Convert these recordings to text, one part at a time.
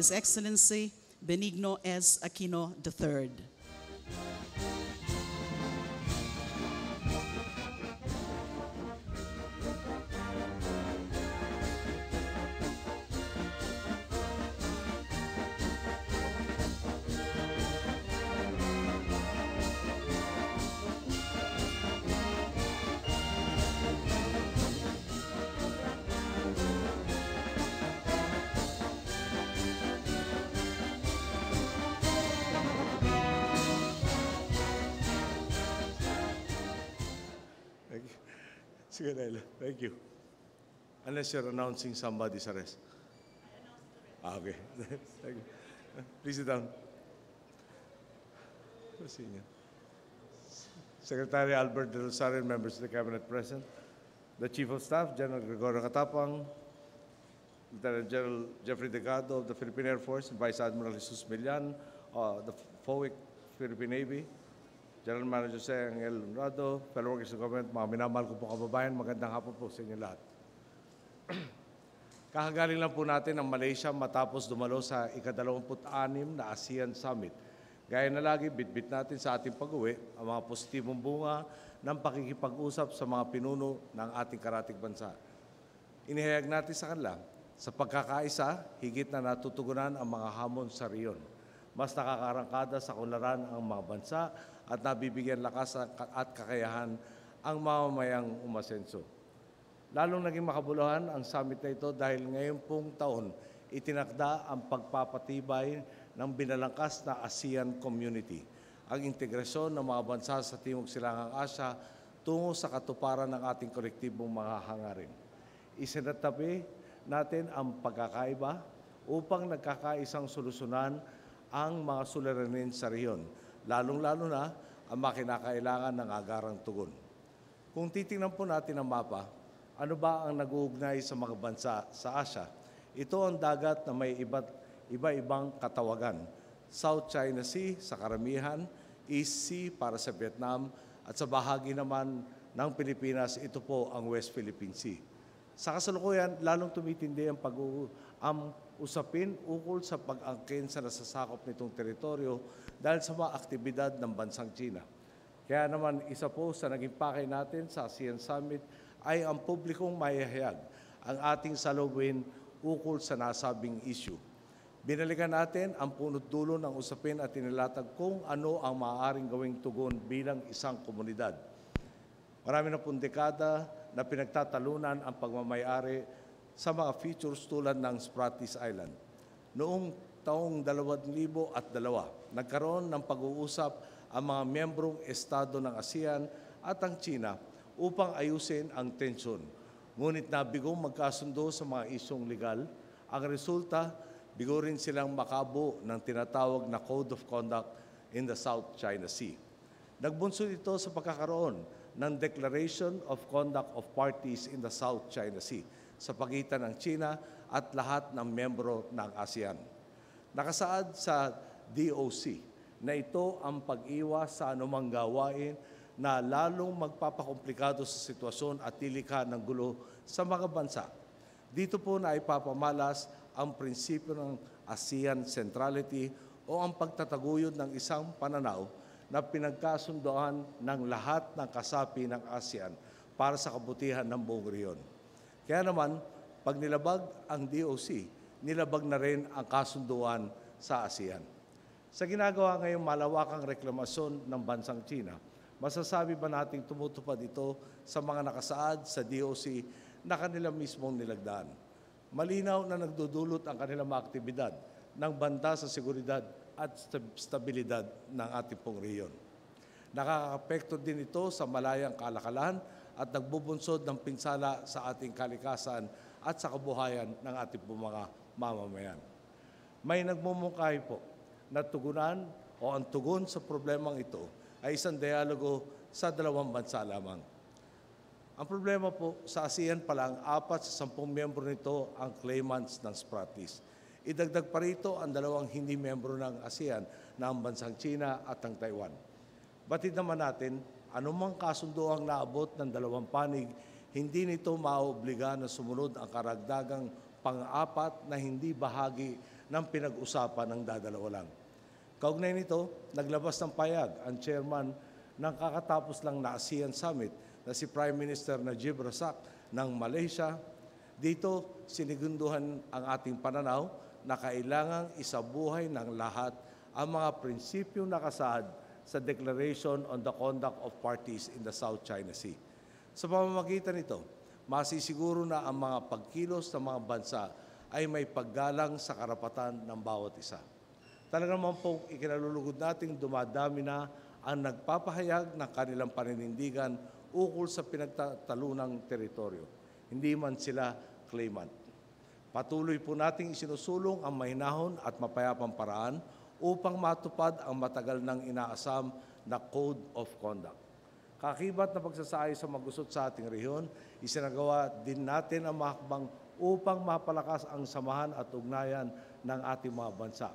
His Excellency Benigno S. Aquino III. Sige, Naila. Thank you. Unless you're announcing somebody's arrest. Okay. Thank you. Please sit down. Secretary Albert De Rosario and members of the Cabinet present. The Chief of Staff, General Gregorio Catapang, Lieutenant General Jeffrey Delgado of the Philippine Air Force, and Vice Admiral Jesus Millan, the FOIC Philippine Navy, General Manager Jose Angel Lunrado, fellow workers of government, mga minamahal ko po kababayan, magandang hapon po sa inyo lahat. Kakagaling lang po natin ang Malaysia matapos dumalo sa ika-26 na ASEAN Summit. Gaya na lagi, bitbit natin sa ating pag-uwi ang mga positibong bunga ng pakikipag-usap sa mga pinuno ng ating karatig bansa. Inihayag natin sa kanila, sa pagkakaisa, higit na natutugunan ang mga hamon sa riyon. Mas nakakarangkada sa kunlaran ang mga bansa at nabibigyan lakas at kakayahan ang mamamayang umasenso. Lalong naging makabuluhan ang summit na ito dahil ngayon pong taon itinakda ang pagpapatibay ng binalangkas na ASEAN Community, ang integrasyon ng mga bansa sa Timog Silangang Asya tungo sa katuparan ng ating kolektibong mga hangarin. Isinatabi natin ang pagkakaiba upang nagkakaisang solusyonan ang mga suliranin sa riyon, lalong-lalo na ang mga kinakailangan ng agarang tugon. Kung titingnan po natin ang mapa, ano ba ang nag-uugnay sa mga bansa sa Asya? Ito ang dagat na may iba-ibang katawagan. South China Sea sa karamihan, East Sea para sa Vietnam, at sa bahagi naman ng Pilipinas, ito po ang West Philippine Sea. Sa kasalukuyan, lalong tumitindi ang usapin ukol sa pag-angkin sa nasasakop nitong teritoryo dahil sa mga aktibidad ng bansang China. Kaya naman isa po sa naging pakay natin sa ASEAN Summit ay ang publikong mahihayag ang ating salubin ukol sa nasabing issue. Binalikan natin ang punot dulo ng usapin at tinilatag kung ano ang maaaring gawing tugon bilang isang komunidad. Marami na pong dekada na pinagtatalunan ang pagmamayari sa mga features tulad ng Spratlys Island. Noong taong 2002, nagkaroon ng pag-uusap ang mga miyembrong estado ng ASEAN at ang China upang ayusin ang tensyon. Ngunit nabigong magkasundo sa mga isyong legal. Ang resulta, bigo rin silang makabuo ng tinatawag na Code of Conduct in the South China Sea. Nagbunsod ito sa pagkakaroon ng Declaration of Conduct of Parties in the South China Sea sa pagitan ng China at lahat ng miyembro ng ASEAN. Nakasaad sa DOC na ito ang pag-iwas sa anumang gawain na lalong magpapakomplikado sa sitwasyon at tilikha ng gulo sa mga bansa. Dito po na ipapamalas ang prinsipyo ng ASEAN centrality o ang pagtataguyod ng isang pananaw na pinagkasundoan ng lahat ng kasapi ng ASEAN para sa kabutihan ng buong rehiyon. Kaya naman, pag nilabag ang DOC, nilabag na rin ang kasunduan sa ASEAN. Sa ginagawa ngayong malawakang reklamasyon ng bansang China, masasabi ba nating tumutupad ito sa mga nakasaad sa DOC na kanila mismong nilagdaan? Malinaw na nagdudulot ang kanilang mga aktibidad ng banta sa seguridad at stabilidad ng ating pong rehiyon. Nakaka-apekto din ito sa malayang kalakalan at nagbubunsod ng pinsala sa ating kalikasan at sa kabuhayan ng ating pong mga mamamayan. May nagmumungkahi po na tugunan o ang tugon sa problemang ito ay isang dialogo sa dalawang bansa lamang. Ang problema po, sa ASEAN pa lang, 4 sa 10 miyembro nito ang claimants ng Spratlys. Idagdag pa rito ang 2 hindi miyembro ng ASEAN na ang bansang China at ang Taiwan. Batid naman natin, anumang kasunduang naabot ng 2 panig, hindi nito maoobliga na sumunod ang karagdagang pang-4 na hindi bahagi ng pinag-usapan ng dadalawa lang. Kaugnay nito, naglabas ng payag ang chairman ng kakatapos lang na ASEAN Summit na si Prime Minister Najib Razak ng Malaysia. Dito, sinigunduhan ang ating pananaw na kailangang isabuhay ng lahat ang mga prinsipyong nakasaad sa Declaration on the Conduct of Parties in the South China Sea. Sa pamamagitan nito, masisiguro na ang mga pagkilos ng mga bansa ay may paggalang sa karapatan ng bawat isa. Talaga naman po ikinalulugod nating dumadami na ang nagpapahayag ng kanilang paninindigan ukol sa pinagtatalunang teritoryo. Hindi man sila claimant. Patuloy po nating isinusulong ang mahinahon at mapayapang paraan upang matupad ang matagal nang inaasam na Code of Conduct. Kakibat na pagsasaay sa magusot sa ating rehiyon, isinagawa din natin ang hakbang upang mapalakas ang samahan at ugnayan ng ating mga bansa.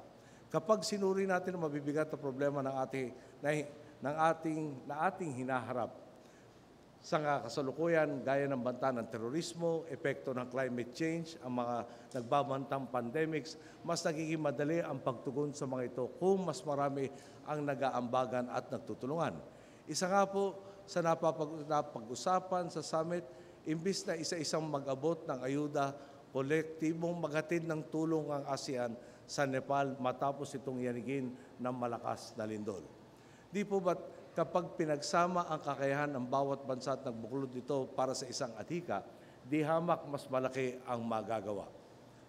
Kapag sinuri natin ang mabibigat na problema ng ating hinaharap, sa kasalukuyan, gaya ng banta ng terorismo, epekto ng climate change, ang mga nagbabantang pandemics, mas nagiging madali ang pagtugon sa mga ito kung mas marami ang nag-aambagan at nagtutulungan. Isa nga po sa napag-usapan sa summit, imbis na isa-isang mag-abot ng ayuda, kolektibong maghatid ng tulong ang ASEAN sa Nepal matapos itong yanigin ng malakas na lindol. Di po ba't kapag pinagsama ang kakayahan ng bawat bansa at nagbuklod ito para sa isang adhika, di hamak mas malaki ang magagawa.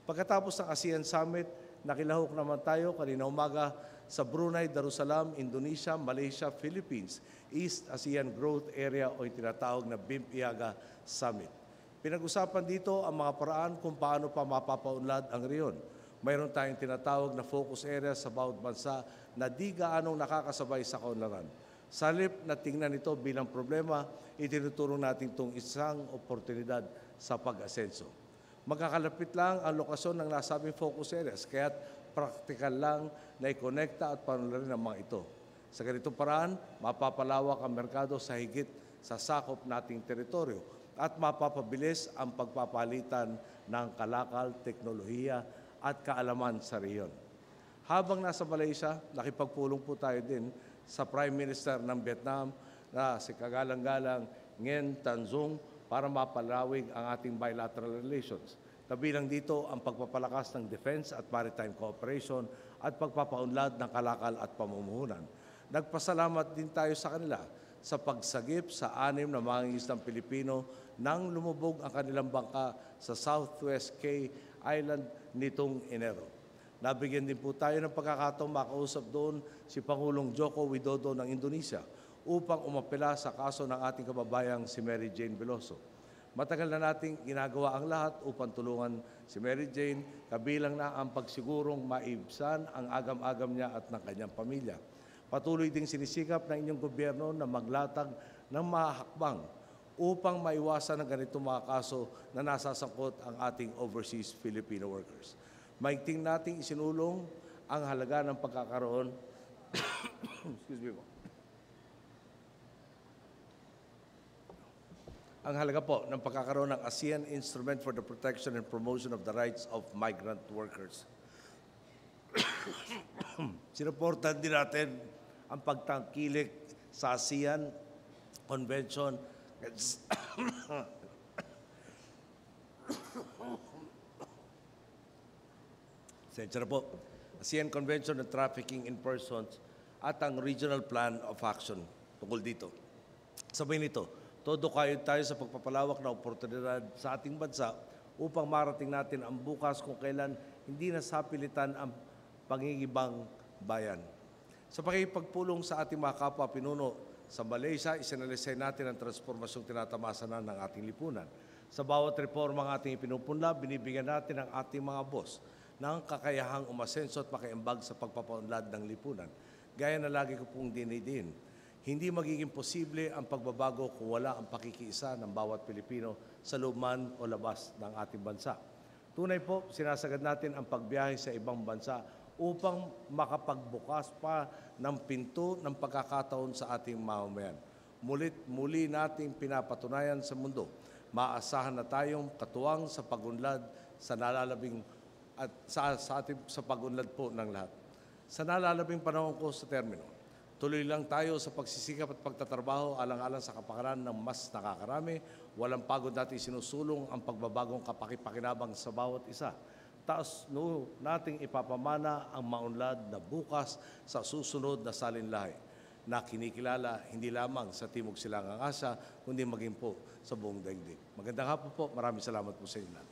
Pagkatapos ng ASEAN Summit, nakilahok naman tayo kanina umaga sa Brunei, Darussalam, Indonesia, Malaysia, Philippines, East ASEAN Growth Area o yung tinatawag na BIMP-IAGA Summit. Pinag-usapan dito ang mga paraan kung paano pa mapapaunlad ang rehiyon. Mayroon tayong tinatawag na focus area sa bawat bansa na di gaanong nakakasabay sa kaunlaran. Sa halip na tingnan ito bilang problema, itinuturo natin itong isang oportunidad sa pag-asenso. Magkakalapit lang ang lokasyon ng nasabing focus areas, kaya't praktikal lang na ikonekta at panularin ang mga ito. Sa ganitong paraan, mapapalawak ang merkado sa higit sa sakop nating teritoryo at mapapabilis ang pagpapalitan ng kalakal, teknolohiya at kaalaman sa rehiyon. Habang nasa Malaysia, nakipagpulong po tayo din sa Prime Minister ng Vietnam na si kagalang-galang Nguyen Tan Dung para mapalawig ang ating bilateral relations. Kabilang dito ang pagpapalakas ng defense at maritime cooperation at pagpapaunlad ng kalakal at pamumuhunan. Nagpasalamat din tayo sa kanila sa pagsagip sa 6 na mangingisdang Pilipino nang lumubog ang kanilang bangka sa Southwest K Island nitong Enero. Nabigyan din po tayo ng pagkakataong makausap doon si Pangulong Joko Widodo ng Indonesia upang umapela sa kaso ng ating kababayang si Mary Jane Veloso. Matagal na nating ginagawa ang lahat upang tulungan si Mary Jane, kabilang na ang pagsigurong maibsan ang agam-agam niya at ng kanyang pamilya. Patuloy ding sinisikap ng inyong gobyerno na maglatag ng mahakbang upang maiwasan ang ganitong mga kaso na nasasangkot ang ating overseas Filipino workers. Maigting nating isinulong ang halaga ng pagkakaroon excuse me po. Ang halaga po ng pagkakaroon ng ASEAN Instrument for the Protection and Promotion of the Rights of Migrant Workers. Sinuportahan din natin ang pagtangkilik sa ASEAN Convention Sensya na po. ASEAN Convention on Trafficking in Persons at ang Regional Plan of Action tungkol dito. Sabay nito, todo kayo tayo sa pagpapalawak na oportunidad sa ating bansa upang marating natin ang bukas kung kailan hindi nasapilitan ang pangingibang bayan. Sa pakikipagpulong sa ating mga kapwa pinuno sa Malaysia, isinalisay natin ang transformasyong tinatamasa na ng ating lipunan. Sa bawat reforma ng ating ipinupunla, binibigyan natin ang ating mga boss ng kakayahang umasenso at makiambag sa pagpapaunlad ng lipunan. Gaya na lagi ko pong dinidiin, hindi magiging posible ang pagbabago kung wala ang pakikiisa ng bawat Pilipino sa loob man o labas ng ating bansa. Tunay po, sinasagad natin ang pagbiyahe sa ibang bansa upang makapagbukas pa ng pinto ng pagkakataon sa ating mamamayan. Muli nating pinapatunayan sa mundo, maasahan na tayong katuwang sa pagunlad sa nalalabing at sa pag-unlad po ng lahat. Sa nalalabing panahon ko sa termino, tuloy lang tayo sa pagsisikap at pagtatrabaho alang-alang sa kapakanan ng mas nakakarami. Walang pagod natin sinusulong ang pagbabagong kapakipakinabang sa bawat isa. Taos nating ipapamana ang maunlad na bukas sa susunod na salinlahi na kinikilala hindi lamang sa Timog Silangang Asya, kundi maging po sa buong daigdig. Magandang hapon po. Maraming salamat po sa inyo lahat.